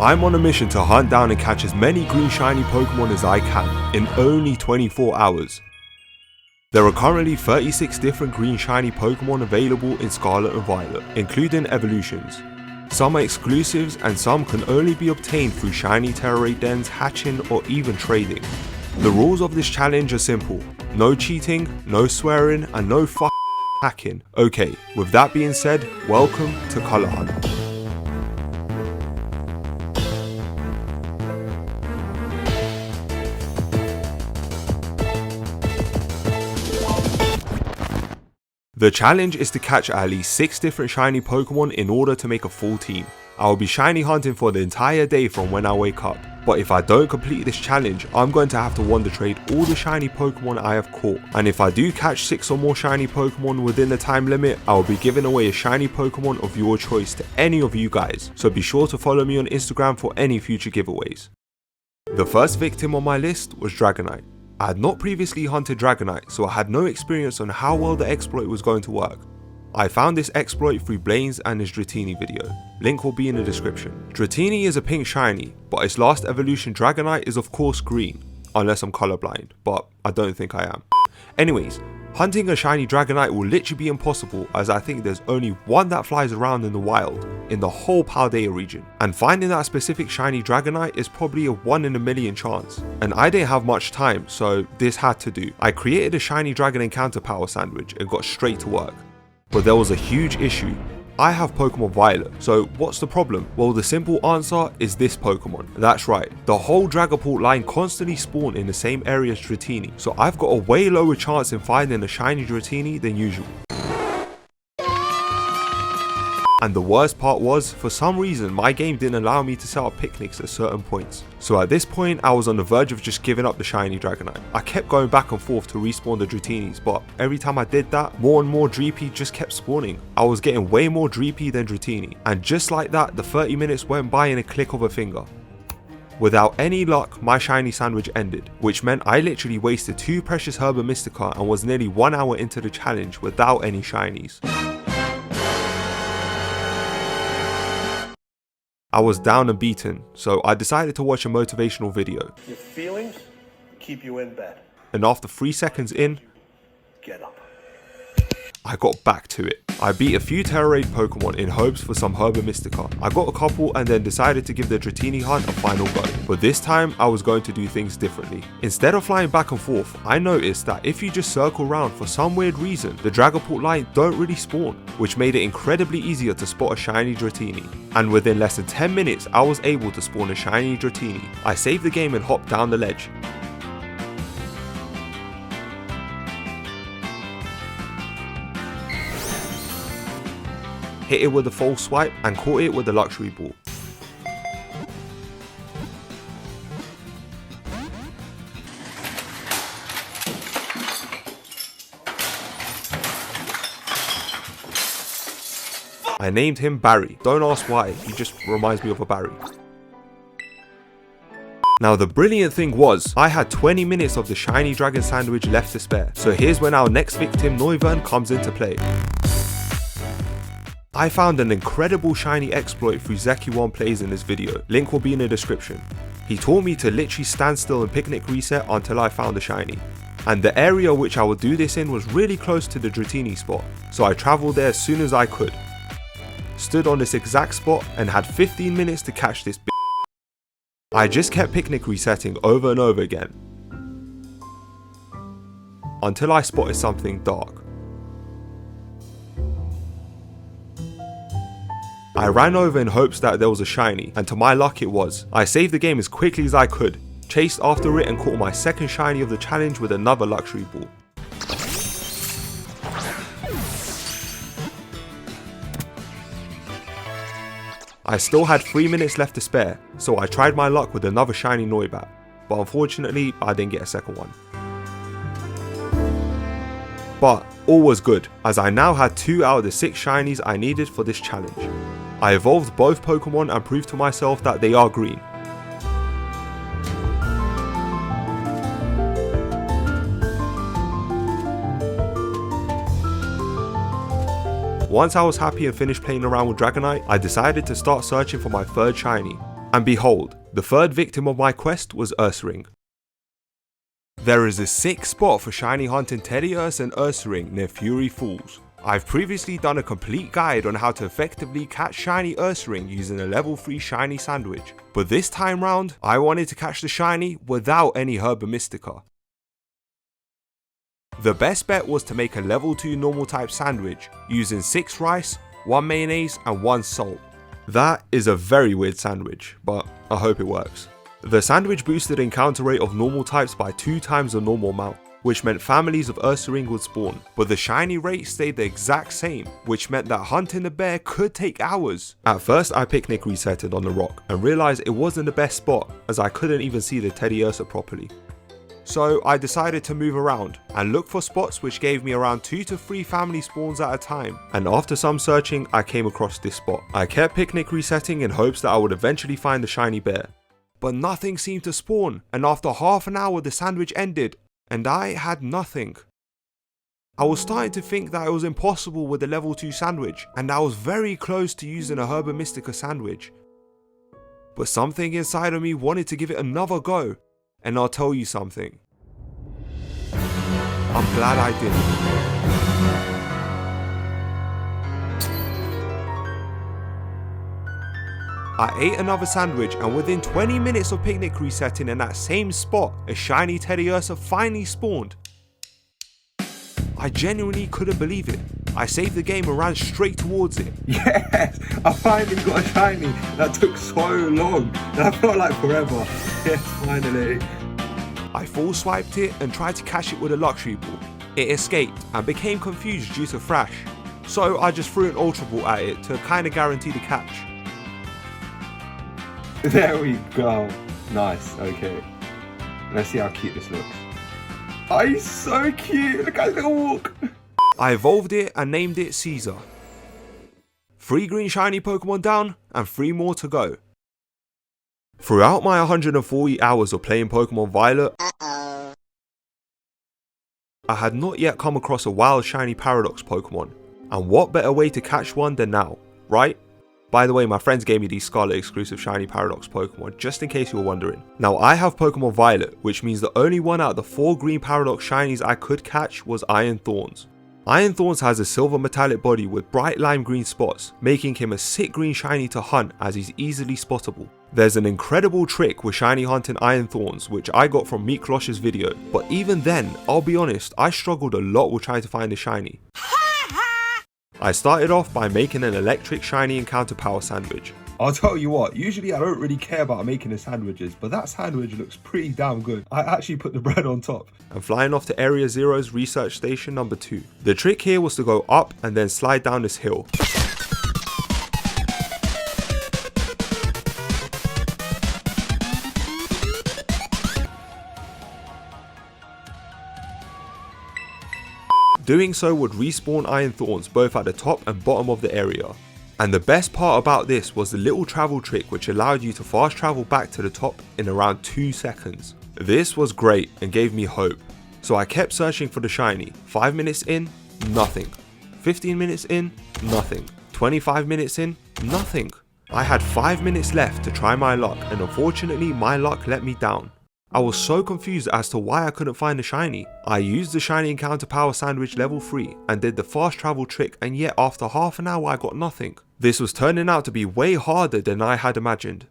I'm on a mission to hunt down and catch as many green shiny Pokemon as I can in only 24 hours. There are currently 36 different green shiny Pokemon available in Scarlet and Violet, including evolutions. Some are exclusives and some can only be obtained through shiny terror raid dens, hatching or even trading. The rules of this challenge are simple: no cheating, no swearing and no hacking. Okay, with that being said, welcome to Color Hunt. The challenge is to catch at least 6 different shiny Pokemon in order to make a full team. I will be shiny hunting for the entire day from when I wake up, but if I don't complete this challenge, I'm going to have to wonder trade all the shiny Pokemon I have caught, and if I do catch 6 or more shiny Pokemon within the time limit, I will be giving away a shiny Pokemon of your choice to any of you guys, so be sure to follow me on Instagram for any future giveaways. The first victim on my list was Dragonite. I had not previously hunted Dragonite, so I had no experience on how well the exploit was going to work. I found this exploit through Blaine's and his Dratini video, link will be in the description. Dratini is a pink shiny, but its last evolution Dragonite is of course green, unless I'm colorblind, but I don't think I am. Anyways, hunting a shiny Dragonite will literally be impossible, as I think there's only one that flies around in the wild, in the whole Paldea region, and finding that specific shiny Dragonite is probably a 1 in a million chance, and I didn't have much time, so this had to do. I created a shiny dragon encounter power sandwich and got straight to work. But there was a huge issue. I have Pokemon Violet, so what's the problem? Well, the simple answer is this Pokemon. That's right, the whole Dragapult line constantly spawn in the same area as Dratini, so I've got a way lower chance in finding a shiny Dratini than usual. And the worst part was, for some reason my game didn't allow me to set up picnics at certain points. So at this point I was on the verge of just giving up the shiny Dragonite. I kept going back and forth to respawn the Dratinis, but every time I did that, more and more Dreepy just kept spawning. I was getting way more Dreepy than Dratini, and just like that the 30 minutes went by in a click of a finger. Without any luck, my shiny sandwich ended, which meant I literally wasted 2 precious Herba Mystica and was nearly 1 hour into the challenge without any shinies. I was down and beaten, so I decided to watch a motivational video. Your feelings keep you in bed. And after 3 seconds in, get up. I got back to it. I beat a few Terra Raid Pokemon in hopes for some Herba Mystica. I got a couple and then decided to give the Dratini hunt a final go. But this time I was going to do things differently. Instead of flying back and forth, I noticed that if you just circle around for some weird reason, the Dragapult line don't really spawn, which made it incredibly easier to spot a shiny Dratini. And within less than 10 minutes I was able to spawn a shiny Dratini. I saved the game and hopped down the ledge. Hit it with a false swipe and caught it with the luxury ball. I named him Barry. Don't ask why, he just reminds me of a Barry. Now the brilliant thing was, I had 20 minutes of the shiny dragon sandwich left to spare, so here's when our next victim Noivern comes into play. I found an incredible shiny exploit through Zeki1 Plays in this video, link will be in the description. He taught me to literally stand still and picnic reset until I found a shiny. And the area which I would do this in was really close to the Dratini spot, so I travelled there as soon as I could. Stood on this exact spot and had 15 minutes to catch this b****. I just kept picnic resetting over and over again, until I spotted something dark. I ran over in hopes that there was a shiny, and to my luck it was. I saved the game as quickly as I could, chased after it and caught my second shiny of the challenge with another luxury ball. I still had 3 minutes left to spare, so I tried my luck with another shiny Noibat, but unfortunately I didn't get a second one. But all was good, as I now had 2 out of the 6 shinies I needed for this challenge. I evolved both Pokemon and proved to myself that they are green. Once I was happy and finished playing around with Dragonite, I decided to start searching for my third shiny. And behold, the third victim of my quest was Ursaring. There is a sick spot for shiny hunting Teddiursa and Ursaring near Fury Falls. I've previously done a complete guide on how to effectively catch shiny Ursaring using a level 3 shiny sandwich, but this time round, I wanted to catch the shiny without any Herba Mystica. The best bet was to make a level 2 normal type sandwich using 6 rice, 1 mayonnaise and 1 salt. That is a very weird sandwich, but I hope it works. The sandwich boosted encounter rate of normal types by 2 times the normal amount, which meant families of Ursaring would spawn, but the shiny rate stayed the exact same, which meant that hunting the bear could take hours. At first I picnic resetted on the rock and realised it wasn't the best spot as I couldn't even see the Teddiursa properly. So I decided to move around and look for spots which gave me around 2 to 3 family spawns at a time, and after some searching I came across this spot. I kept picnic resetting in hopes that I would eventually find the shiny bear, but nothing seemed to spawn, and after half an hour the sandwich ended and I had nothing. I was starting to think that it was impossible with the level 2 sandwich, and I was very close to using a Herba Mystica sandwich. But something inside of me wanted to give it another go, and I'll tell you something. I'm glad I didn't. I ate another sandwich, and within 20 minutes of picnic resetting in that same spot, a shiny Teddiursa finally spawned. I genuinely couldn't believe it. I saved the game and ran straight towards it. Yes! I finally got a shiny. That took so long. That felt like forever. Yes, finally. I full swiped it and tried to catch it with a luxury ball. It escaped and became confused due to Thrash, so I just threw an ultra ball at it to kinda guarantee the catch. There we go. Nice, okay. Let's see how cute this looks. Oh, he's so cute. Look at his little walk. I evolved it and named it Caesar. 3 green shiny Pokemon down and 3 more to go. Throughout my 140 hours of playing Pokemon Violet, I had not yet come across a wild shiny Paradox Pokemon, and what better way to catch one than now, right? By the way, my friends gave me these Scarlet exclusive shiny Paradox Pokemon, just in case you were wondering. Now I have Pokemon Violet, which means the only one out of the 4 green Paradox shinies I could catch was Iron Thorns. Iron Thorns has a silver metallic body with bright lime green spots, making him a sick green shiny to hunt as he's easily spottable. There's an incredible trick with shiny hunting Iron Thorns which I got from Meek Losh's video, but even then, I'll be honest, I struggled a lot with trying to find a shiny. I started off by making an electric shiny encounter power sandwich. I'll tell you what, usually I don't really care about making the sandwiches, but that sandwich looks pretty damn good. I actually put the bread on top. And flying off to Area Zero's research station number 2. The trick here was to go up and then slide down this hill. Doing so would respawn Iron Thorns both at the top and bottom of the area. And the best part about this was the little travel trick which allowed you to fast travel back to the top in around 2 seconds. This was great and gave me hope. So I kept searching for the shiny. 5 minutes in, nothing. 15 minutes in, nothing. 25 minutes in, nothing. I had 5 minutes left to try my luck, and unfortunately my luck let me down. I was so confused as to why I couldn't find the shiny. I used the shiny encounter power sandwich level 3 and did the fast travel trick, and yet after half an hour I got nothing. This was turning out to be way harder than I had imagined.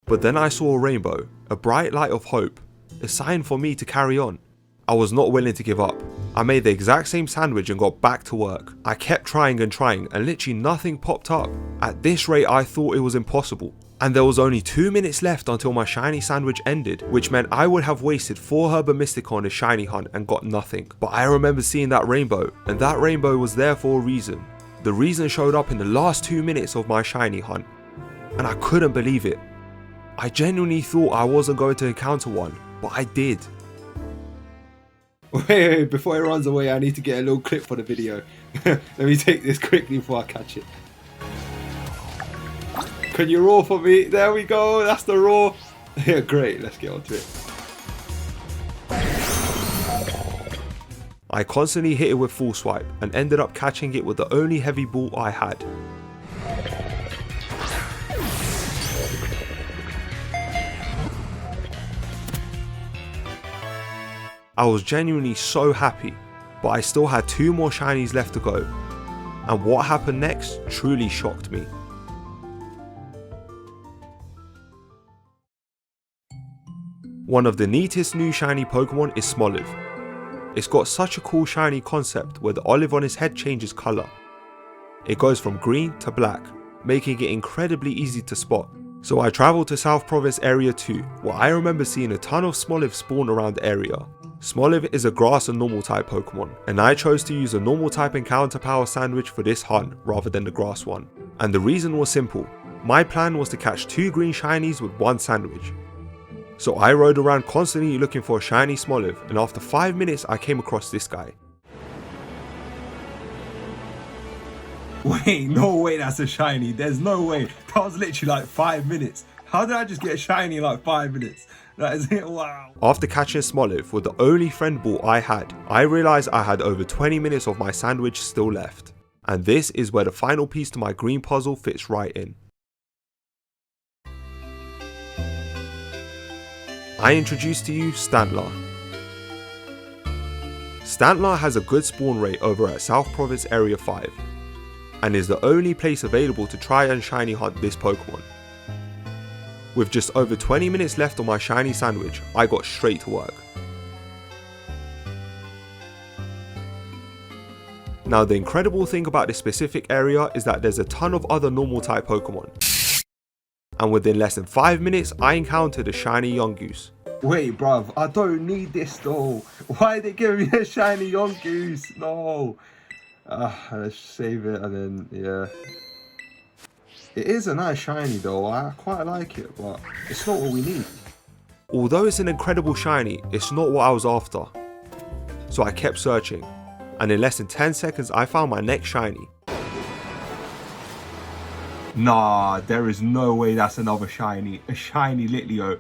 But then I saw a rainbow, a bright light of hope, a sign for me to carry on. I was not willing to give up. I made the exact same sandwich and got back to work. I kept trying and literally nothing popped up. At this rate I thought it was impossible. And there was only 2 minutes left until my shiny sandwich ended, which meant I would have wasted 4 Herba Mystica on a shiny hunt and got nothing. But I remember seeing that rainbow, and that rainbow was there for a reason. The reason showed up in the last 2 minutes of my shiny hunt, and I couldn't believe it. I genuinely thought I wasn't going to encounter one, but I did. Wait, before he runs away, I need to get a little clip for the video. Let me take this quickly before I catch it. Can you roar for me? There we go, that's the roar. Yeah, great, let's get on to it. I constantly hit it with full swipe and ended up catching it with the only heavy ball I had. I was genuinely so happy, but I still had 2 more shinies left to go, and what happened next truly shocked me. One of the neatest new shiny Pokemon is Smoliv. It's got such a cool shiny concept where the olive on his head changes colour. It goes from green to black, making it incredibly easy to spot. So I travelled to South Province Area 2, where I remember seeing a ton of Smoliv spawn around the area. Smoliv is a grass and normal type Pokemon, and I chose to use a normal type encounter power sandwich for this hunt rather than the grass one. And the reason was simple. My plan was to catch 2 green shinies with 1 sandwich. So I rode around constantly looking for a shiny Smoliv, and after 5 minutes I came across this guy. Wait, no way that's a shiny. There's no way. That was literally like 5 minutes. How did I just get a shiny in like 5 minutes? That is it, wow. After catching Smoliv with the only friend ball I had, I realised I had over 20 minutes of my sandwich still left. And this is where the final piece to my green puzzle fits right in. I introduce to you Stantler. Stantler has a good spawn rate over at South Province Area 5, and is the only place available to try and shiny hunt this Pokemon. With just over 20 minutes left on my shiny sandwich, I got straight to work. Now the incredible thing about this specific area is that there's a ton of other normal type Pokemon. And within less than 5 minutes, I encountered a shiny Yungoos. Wait, bruv, I don't need this though. Why are they giving me a shiny Yungoos? No. Let's save it and then, yeah. It is a nice shiny though, I quite like it, but it's not what we need. Although it's an incredible shiny, it's not what I was after. So I kept searching, and in less than 10 seconds I found my next shiny. Nah, there is no way that's another shiny. A shiny Litleo.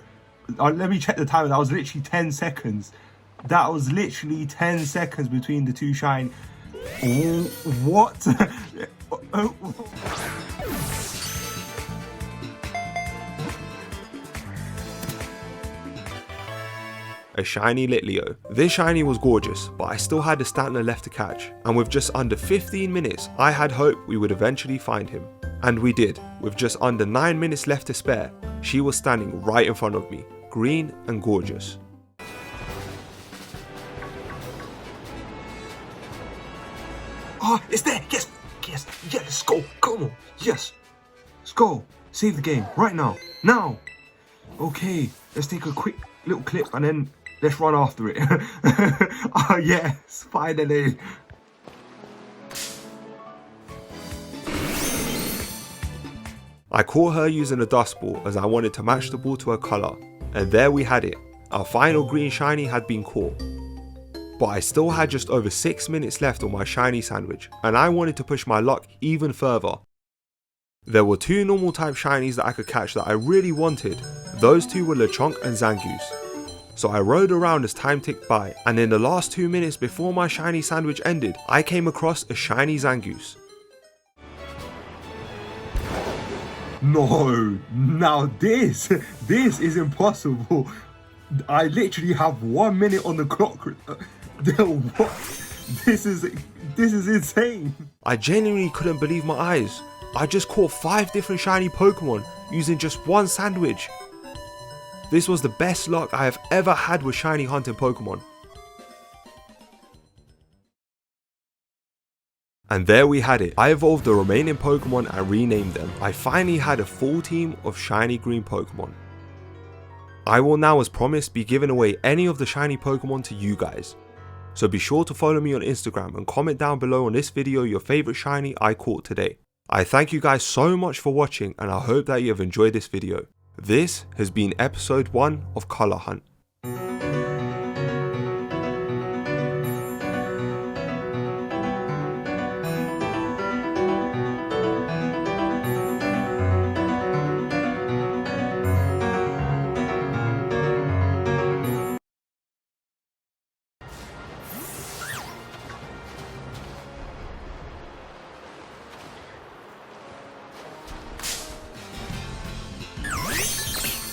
Let me check the time, that was literally 10 seconds. That was literally 10 seconds between the 2 shiny. Oh, what? A shiny Litleo. This shiny was gorgeous, but I still had a Stantler left to catch, and with just under 15 minutes, I had hope we would eventually find him. And we did. With just under 9 minutes left to spare, she was standing right in front of me, green and gorgeous. Oh, it's there! Yes! Yes! Yeah, let's go! Come on! Yes! Let's go! Save the game, right now! Now! Okay, let's take a quick little clip and then let's run after it. Oh yes, finally! I caught her using a dust ball as I wanted to match the ball to her colour, and there we had it. Our final green shiny had been caught. But I still had just over 6 minutes left on my shiny sandwich, and I wanted to push my luck even further. There were 2 normal type shinies that I could catch that I really wanted. Those 2 were Lechonk and Zangoose. So I rode around as time ticked by, and in the last 2 minutes before my shiny sandwich ended, I came across a shiny Zangoose. No, now this is impossible. I literally have 1 minute on the clock. What? This is insane. I genuinely couldn't believe my eyes. I just caught 5 different shiny Pokemon using just 1 sandwich. This was the best luck I have ever had with shiny hunting Pokemon. And there we had it. I evolved the remaining Pokemon and renamed them. I finally had a full team of shiny green Pokemon. I will now, as promised, be giving away any of the shiny Pokemon to you guys. So be sure to follow me on Instagram and comment down below on this video your favourite shiny I caught today. I thank you guys so much for watching, and I hope that you have enjoyed this video. This has been episode 1 of Colour Hunt.